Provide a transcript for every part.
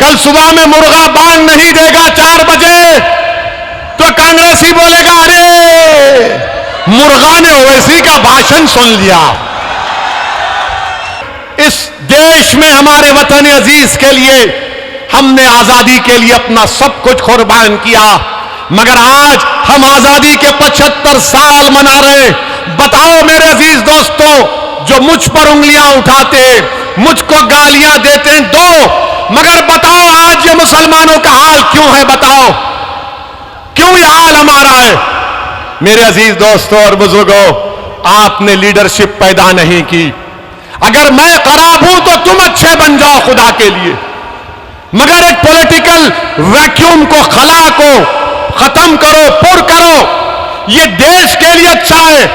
कल सुबह में मुर्गा बांग नहीं देगा 4 बजे तो कांग्रेसी बोलेगा अरे मुर्गा ने ओवैसी का भाषण सुन लिया। इस देश में हमारे वतन अजीज के लिए हमने आजादी के लिए अपना सब कुछ कुर्बान किया, मगर आज हम आजादी के 75 साल मना रहे। बताओ मेरे अजीज दोस्तों, जो मुझ पर उंगलियां उठाते, मुझको गालियां देते हैं दो, मगर बताओ आज ये मुसलमानों का हाल क्यों है? बताओ क्यों ये हाल हमारा है? मेरे अजीज दोस्तों और बुजुर्गों, आपने लीडरशिप पैदा नहीं की। अगर मैं खराब हूं तो तुम अच्छे बन जाओ खुदा के लिए, मगर एक पॉलिटिकल वैक्यूम को, खला को खत्म करो, पुर करो। ये देश के लिए अच्छा है,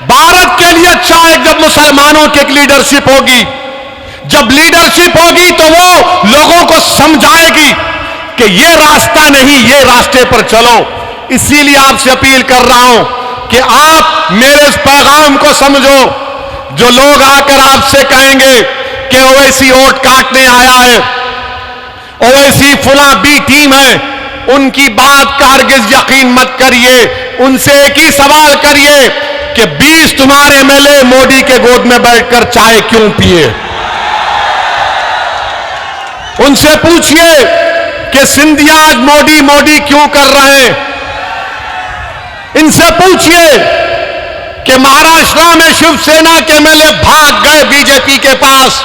भारत के लिए अच्छा है जब मुसलमानों की एक लीडरशिप होगी। जब लीडरशिप होगी तो वो लोगों को समझाएगी कि ये रास्ता नहीं, ये रास्ते पर चलो। इसीलिए आपसे अपील कर रहा हूं कि आप मेरे इस पैगाम को समझो। जो लोग आकर आपसे कहेंगे कि ओवैसी वोट काटने आया है, ओवैसी फुला बी टीम है, उनकी बात का हरगिज यकीन मत करिए। उनसे एक ही सवाल करिए कि 20 तुम्हारे एमएलए मोदी के गोद में बैठकर चाय क्यों पिए? उनसे पूछिए कि सिंधिया आज मोदी मोदी क्यों कर रहे हैं? इनसे पूछिए कि महाराष्ट्र में शिवसेना के एमएलए भाग गए बीजेपी के पास,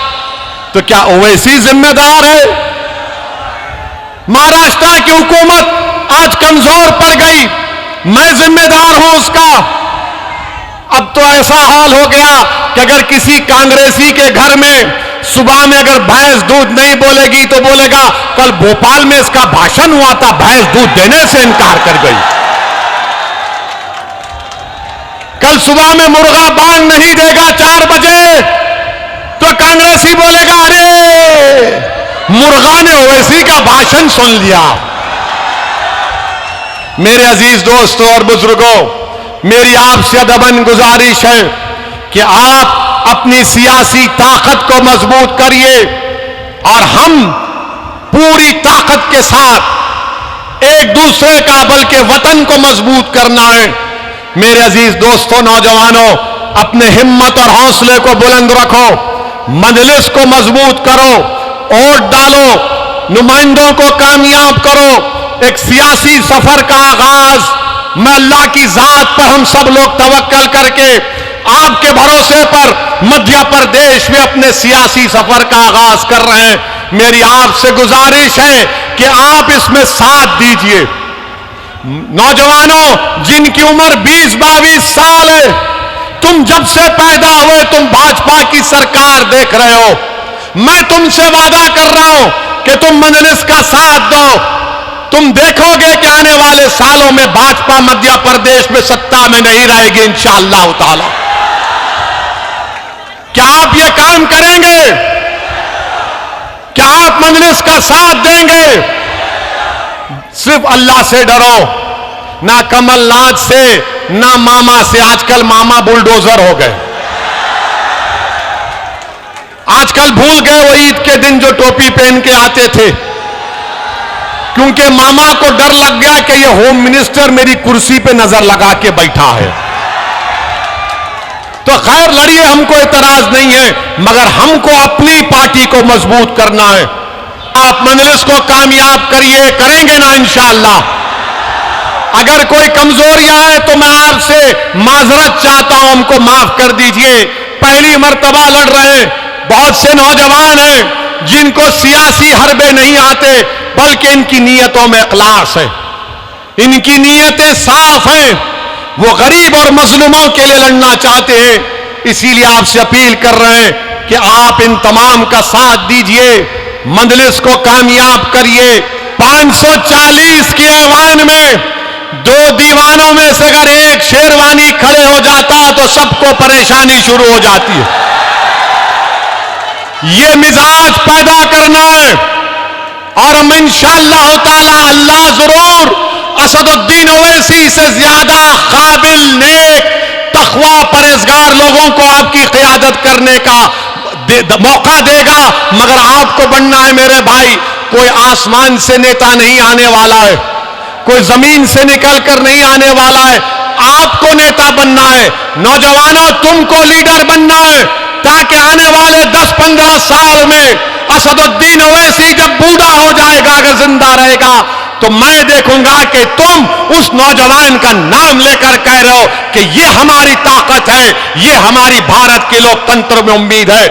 तो क्या ओवैसी जिम्मेदार है? महाराष्ट्र की हुकूमत आज कमजोर पड़ गई, मैं जिम्मेदार हूं उसका। अब तो ऐसा हाल हो गया कि अगर किसी कांग्रेसी के घर में सुबह में अगर भैंस दूध नहीं बोलेगी तो बोलेगा कल भोपाल में इसका भाषण हुआ था, भैंस दूध देने से इनकार कर गई। कल सुबह में मुर्गा बांग नहीं देगा 4 बजे तो कांग्रेसी बोलेगा अरे मुर्गा ने ओवैसी का भाषण सुन लिया। मेरे अजीज दोस्तों और बुजुर्गों, मेरी आपसे अदबन गुजारिश है कि आप अपनी सियासी ताकत को मजबूत करिए और हम पूरी ताकत के साथ एक दूसरे का, बल्कि वतन को मजबूत करना है। मेरे अजीज दोस्तों, नौजवानों, अपने हिम्मत और हौसले को बुलंद रखो, मजलिस को मजबूत करो, वोट डालो, नुमाइंदों को कामयाब करो। एक सियासी सफर का आगाज मैं अल्लाह की जात पर हम सब लोग तवक्कल करके आपके भरोसे पर मध्य प्रदेश में अपने सियासी सफर का आगाज कर रहे हैं। मेरी आपसे गुजारिश है कि आप इसमें साथ दीजिए। नौजवानों, जिनकी उम्र 20-22 साल है, तुम जब से पैदा हुए तुम भाजपा की सरकार देख रहे हो। मैं तुमसे वादा कर रहा हूं कि तुम मजलिस का साथ दो। तुम देखोगे कि आने वाले सालों में भाजपा मध्य प्रदेश में सत्ता में नहीं रहेगी इंशाअल्लाह ताला। क्या आप ये काम करेंगे? क्या आप मजलिस का साथ देंगे? सिर्फ अल्लाह से डरो, ना कमलनाथ से, ना मामा से। आजकल मामा बुलडोजर हो गए। आजकल भूल गए वो ईद के दिन जो टोपी पहन के आते थे, क्योंकि मामा को डर लग गया कि ये होम मिनिस्टर मेरी कुर्सी पे नजर लगा के बैठा है। तो खैर लड़िए, हमको इतराज नहीं है, मगर हमको अपनी पार्टी को मजबूत करना है। आप मजलिस को कामयाब करिए, करेंगे ना इंशाअल्लाह। अगर कोई कमजोरियां हैं तो मैं आपसे माजरत चाहता हूं, हमको माफ कर दीजिए। पहली मर्तबा लड़ रहे हैं, बहुत से नौजवान हैं जिनको सियासी हरबे नहीं आते, बल्कि इनकी नीयतों में इखलास है, इनकी नीयतें साफ हैं। वो गरीब और मजलूमों के लिए लड़ना चाहते हैं। इसीलिए आपसे अपील कर रहे हैं कि आप इन तमाम का साथ दीजिए, मजलिस को कामयाब करिए। 540 के ऐवान में 2 दीवानों में से अगर एक शेरवानी खड़े हो जाता तो सबको परेशानी शुरू हो जाती है। ये मिजाज पैदा करना है और हम इंशाअल्लाह ताला अल्लाह जरूर असदुद्दीन ओवैसी से ज्यादा काबिल, नेक, तकवा, परहेजगार लोगों को आपकी क़यादत करने का मौका देगा। मगर आपको बनना है मेरे भाई, कोई आसमान से नेता नहीं आने वाला है, कोई जमीन से निकलकर नहीं आने वाला है। आपको नेता बनना है, नौजवानों तुमको लीडर बनना है, ताकि आने वाले 10-15 साल में असदुद्दीन ओवैसी जब बूढ़ा हो जाएगा, अगर जिंदा रहेगा, तो मैं देखूंगा कि तुम उस नौजवान का नाम लेकर कह रहे हो कि ये हमारी ताकत है, ये हमारी भारत के लोकतंत्र में उम्मीद है।